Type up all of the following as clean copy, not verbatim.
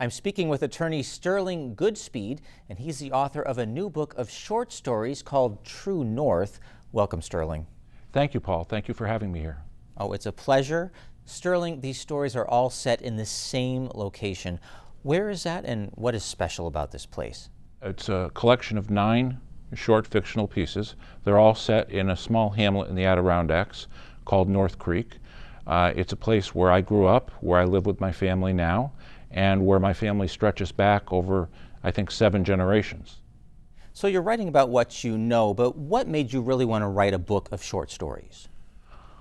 I'm speaking with attorney Sterling Goodspeed, and he's the author of a new book of short stories called True North. Welcome, Sterling. Thank you, Paul. Thank you for having me here. Oh, it's a pleasure. Sterling, these stories are all set in the same location. Where is that, and what is special about this place? It's a collection of 9 short fictional pieces. They're all set in a small hamlet in the Adirondacks called North Creek. It's a place where I grew up, where I live with my family now, and where my family stretches back over, I think, 7 generations. So you're writing about what you know, but what made you really want to write a book of short stories?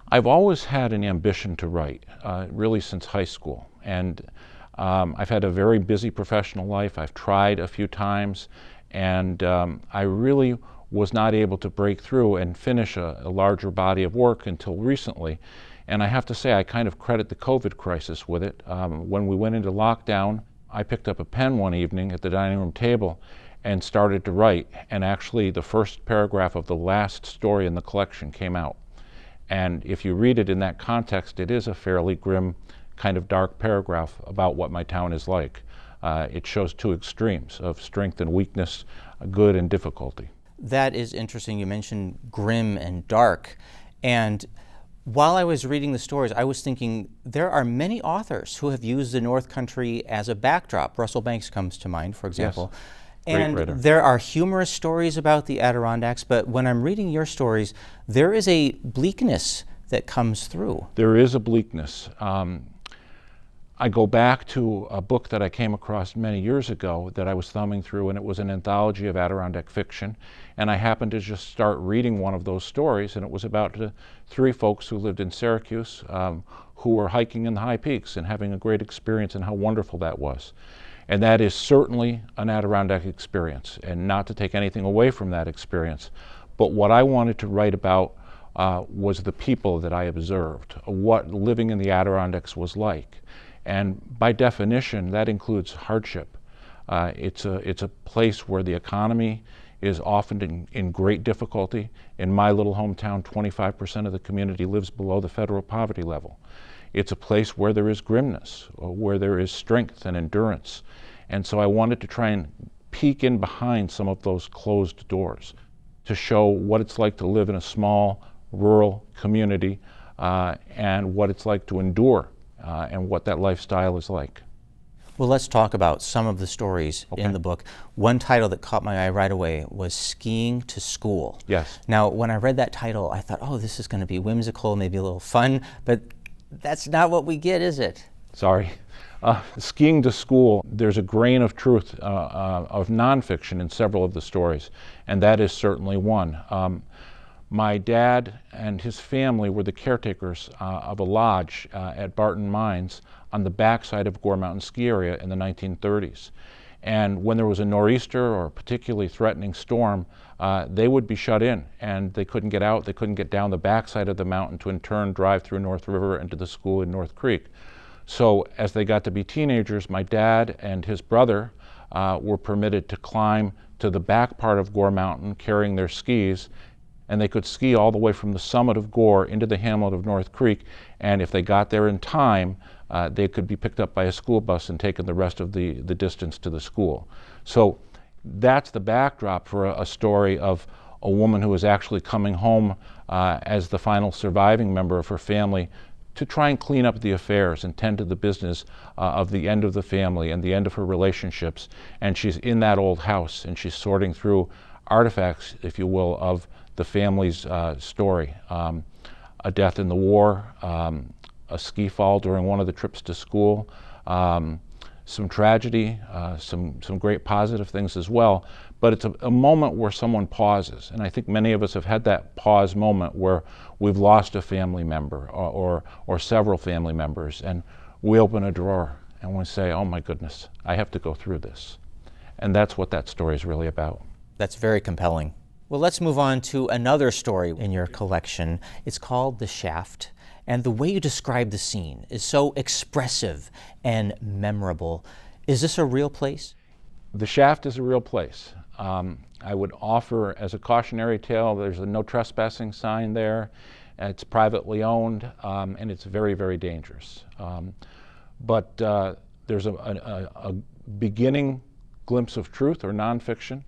I've always had an ambition to write, really since high school. And I've had a very busy professional life. I've tried a few times, and I really was not able to break through and finish a larger body of work until recently. And I have to say, I kind of credit the COVID crisis with it. When we went into lockdown, I picked up a pen one evening at the dining room table and started to write. And actually, the first paragraph of the last story in the collection came out. And if you read it in that context, it is a fairly grim, kind of dark paragraph about what my town is like. It shows 2 extremes of strength and weakness, good and difficulty. That is interesting. You mentioned grim and dark. And while I was reading the stories, I was thinking there are many authors who have used the North Country as a backdrop. Russell Banks comes to mind, for example. Yes. And there are humorous stories about the Adirondacks, but when I'm reading your stories, there is a bleakness that comes through. There is a bleakness. I go back to a book that I came across many years ago that I was thumbing through, and it was an anthology of Adirondack fiction. And I happened to just start reading one of those stories, and it was about 3 folks who lived in Syracuse who were hiking in the high peaks and having a great experience, and how wonderful that was. And that is certainly an Adirondack experience, and not to take anything away from that experience. But what I wanted to write about was the people that I observed, what living in the Adirondacks was like. And by definition, that includes hardship. It's a place where the economy is often in great difficulty. In my little hometown, 25% of the community lives below the federal poverty level. It's a place where there is grimness, where there is strength and endurance. And so I wanted to try and peek in behind some of those closed doors to show what it's like to live in a small, rural community and what it's like to endure and what that lifestyle is like. Well, let's talk about some of the stories in the book. One title that caught my eye right away was Skiing to School. Yes. Now, when I read that title, I thought, oh, this is going to be whimsical, maybe a little fun, but that's not what we get, is it? Sorry. Skiing to School, there's a grain of truth of nonfiction in several of the stories, and that is certainly one. My dad and his family were the caretakers of a lodge at Barton Mines on the backside of Gore Mountain ski area in the 1930s. And when there was a nor'easter or a particularly threatening storm, they would be shut in, and they couldn't get out, they couldn't get down the backside of the mountain to in turn drive through North River and to the school in North Creek. So as they got to be teenagers, my dad and his brother were permitted to climb to the back part of Gore Mountain carrying their skis, and they could ski all the way from the summit of Gore into the hamlet of North Creek, and if they got there in time, they could be picked up by a school bus and taken the rest of the distance to the school. So that's the backdrop for a story of a woman who is actually coming home as the final surviving member of her family to try and clean up the affairs and tend to the business of the end of the family and the end of her relationships. And she's in that old house, and she's sorting through artifacts, if you will, of the family's story. A death in the war, a ski fall during one of the trips to school, some tragedy, some great positive things as well. But it's a moment where someone pauses, and I think many of us have had that pause moment where we've lost a family member or several family members, and we open a drawer and we say, oh my goodness, I have to go through this. And that's what that story is really about. That's very compelling. Well, let's move on to another story in your collection. It's called The Shaft, and the way you describe the scene is so expressive and memorable. Is this a real place? The Shaft is a real place. I would offer as a cautionary tale, there's a no trespassing sign there. It's privately owned, and it's very, very dangerous. But there's a beginning glimpse of truth or nonfiction.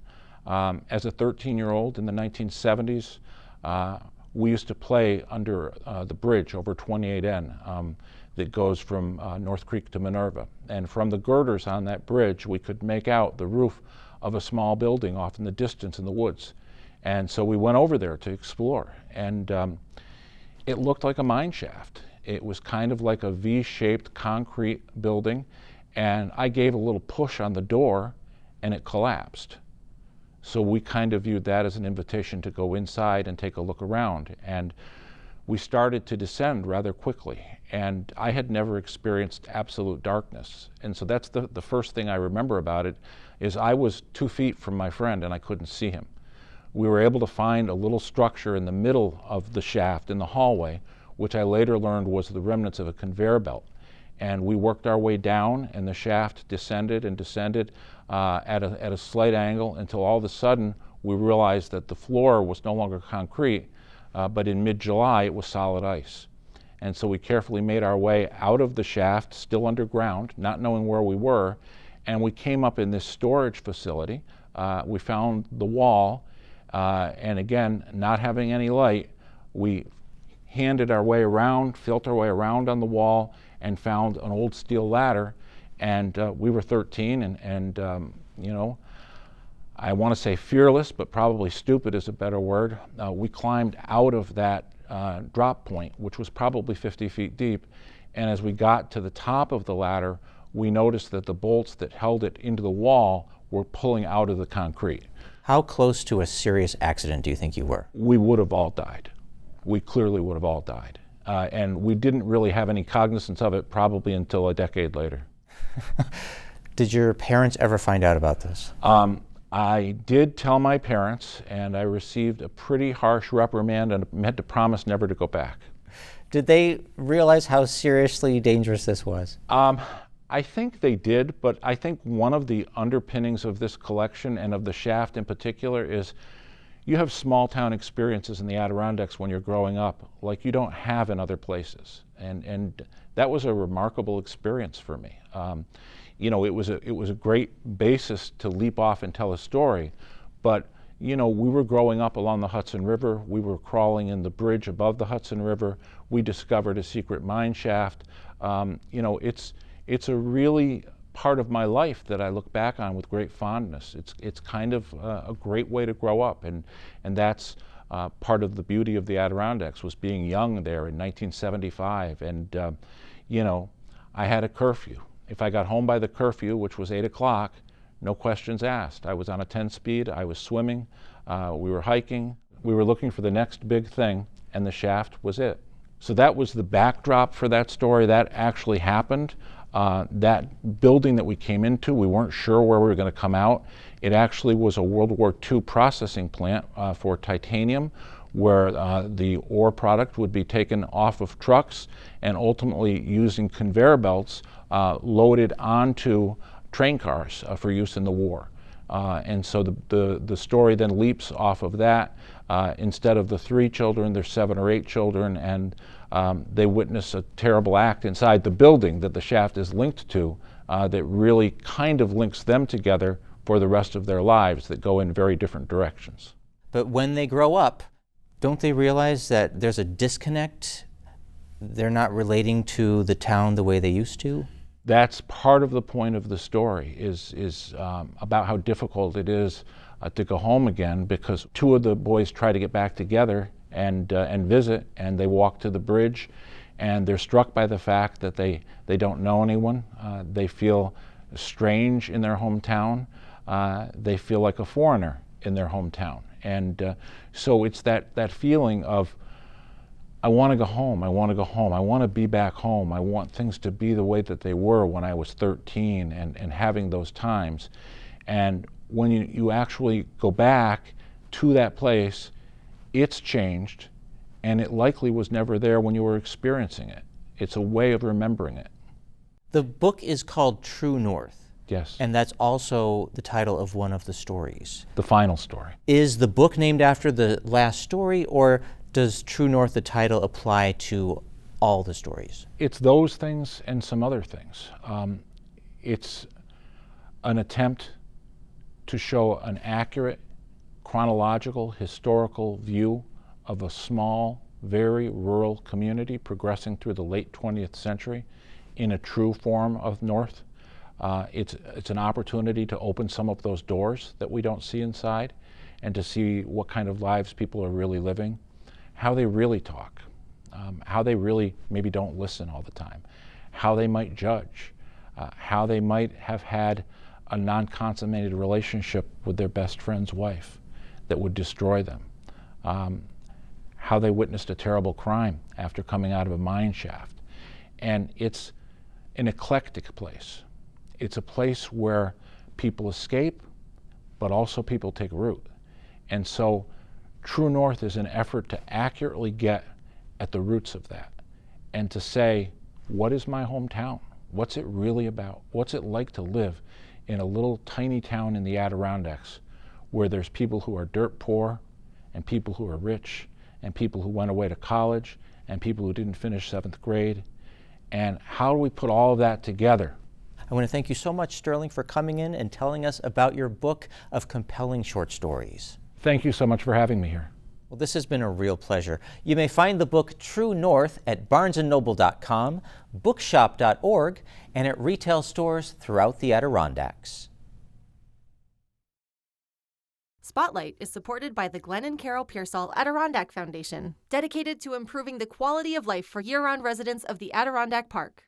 As a 13-year-old in the 1970s, we used to play under the bridge over 28N that goes from North Creek to Minerva. And from the girders on that bridge, we could make out the roof of a small building off in the distance in the woods. And so we went over there to explore. And it looked like a mine shaft. It was kind of like a V-shaped concrete building. And I gave a little push on the door, and it collapsed. So we kind of viewed that as an invitation to go inside and take a look around. And we started to descend rather quickly. And I had never experienced absolute darkness. And so that's the first thing I remember about it, is I was 2 feet from my friend and I couldn't see him. We were able to find a little structure in the middle of the shaft in the hallway, which I later learned was the remnants of a conveyor belt. And we worked our way down, and the shaft descended and descended at a slight angle until all of a sudden we realized that the floor was no longer concrete, but in mid-July it was solid ice. And so we carefully made our way out of the shaft, still underground, not knowing where we were, and we came up in this storage facility. We found the wall, and again, not having any light, we handed our way around, felt our way around on the wall, and found an old steel ladder. And we were 13, and you know, I want to say fearless, but probably stupid is a better word. We climbed out of that drop point, which was probably 50 feet deep. And as we got to the top of the ladder, we noticed that the bolts that held it into the wall were pulling out of the concrete. How close to a serious accident do you think you were? We would have all died. We clearly would have all died. And we didn't really have any cognizance of it probably until a decade later. Did your parents ever find out about this? I did tell my parents, and I received a pretty harsh reprimand and had to promise never to go back. Did they realize how seriously dangerous this was? I think they did, but I think one of the underpinnings of this collection and of the shaft in particular is you have small town experiences in the Adirondacks when you're growing up like you don't have in other places. And that was a remarkable experience for me. You know, it was a great basis to leap off and tell a story, but you know, we were growing up along the Hudson River. We were crawling in the bridge above the Hudson River. We discovered a secret mine shaft. You know, it's a really part of my life that I look back on with great fondness. It's kind of a great way to grow up, and that's part of the beauty of the Adirondacks, was being young there in 1975. And you know, I had a curfew. If I got home by the curfew, which was 8 o'clock, no questions asked. I was on a 10-speed, I was swimming, we were hiking, we were looking for the next big thing, and the shaft was it. So that was the backdrop for that story. That actually happened. That building that we came into, we weren't sure where we were going to come out. It actually was a World War II processing plant for titanium, where the ore product would be taken off of trucks and ultimately using conveyor belts loaded onto train cars for use in the war. And so the story then leaps off of that. Instead of the 3 children, there's 7 or 8 children, and they witness a terrible act inside the building that the shaft is linked to that really kind of links them together for the rest of their lives, that go in very different directions. But when they grow up, don't they realize that there's a disconnect? They're not relating to the town the way they used to? That's part of the point of the story, is about how difficult it is to go home again, because 2 of the boys try to get back together and visit, and they walk to the bridge, and they're struck by the fact that they don't know anyone. They feel strange in their hometown. They feel like a foreigner in their hometown. And so it's that feeling of, I want to go home, I want to go home, I want to be back home, I want things to be the way that they were when I was 13, and having those times. And when you actually go back to that place, it's changed, and it likely was never there when you were experiencing it. It's a way of remembering it. The book is called True North. Yes. And that's also the title of one of the stories. The final story. Is the book named after the last story, or does True North, the title, apply to all the stories? It's those things and some other things. It's an attempt to show an accurate, chronological, historical view of a small, very rural community progressing through the late 20th century in a true form of North. It's an opportunity to open some of those doors that we don't see inside and to see what kind of lives people are really living, how they really talk, how they really maybe don't listen all the time, how they might judge, how they might have had a non-consummated relationship with their best friend's wife that would destroy them, how they witnessed a terrible crime after coming out of a mine shaft. And it's an eclectic place. It's a place where people escape, but also people take root. And so True North is an effort to accurately get at the roots of that and to say, what is my hometown? What's it really about? What's it like to live in a little tiny town in the Adirondacks where there's people who are dirt poor and people who are rich and people who went away to college and people who didn't finish 7th grade? And how do we put all of that together? I want to thank you so much, Sterling, for coming in and telling us about your book of compelling short stories. Thank you so much for having me here. Well, this has been a real pleasure. You may find the book True North at barnesandnoble.com, bookshop.org, and at retail stores throughout the Adirondacks. Spotlight is supported by the Glenn and Carol Pearsall Adirondack Foundation, dedicated to improving the quality of life for year-round residents of the Adirondack Park.